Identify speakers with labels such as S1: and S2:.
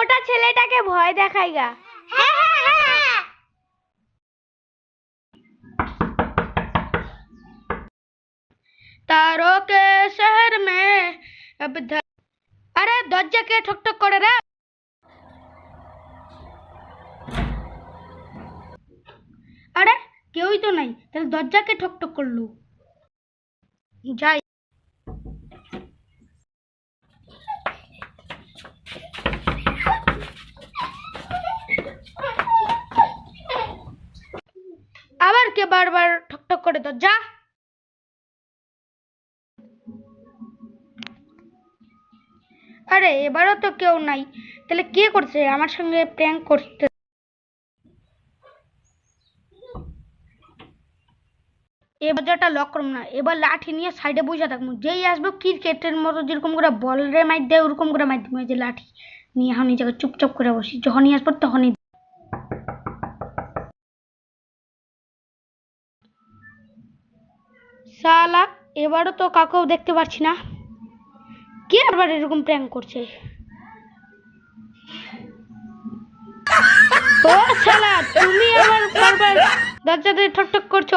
S1: মোটা ছেলেটাকে ভয় দেখাই গা। तारों के शहर में अब अरे दरजा के ठक ठक करे रे। अरे কেউই তো নাই, তাহলে দরজাকে ঠক ঠক করলো। যাই। আবার কে বারবার ঠক ঠক করে দরজা? আরে এবারও তো কেউ নাই, তাহলে কে করছে আমার সঙ্গে প্র্যাঙ্ক করতে? এ দরজাটা লক করব না, এবার লাঠি নিয়ে সাইডে বসে থাকবো, যেই আসবো ক্রিকেটের মতো যেরকম করে বল রে মাইর দেয় ওরকম করে মাইর দিব। যে লাঠি নিয়ে এখন এই জায়গায় চুপচাপ করে বসি, যখনই আসবো তখনই। শালা এবারও তো কাউকেও দেখতে পাচ্ছি না, কে আবার এরকম প্র্যাঙ্ক করছে? ও শালা তুমি আবার বারবার দরজা দিয়ে ঠক ঠক করছো।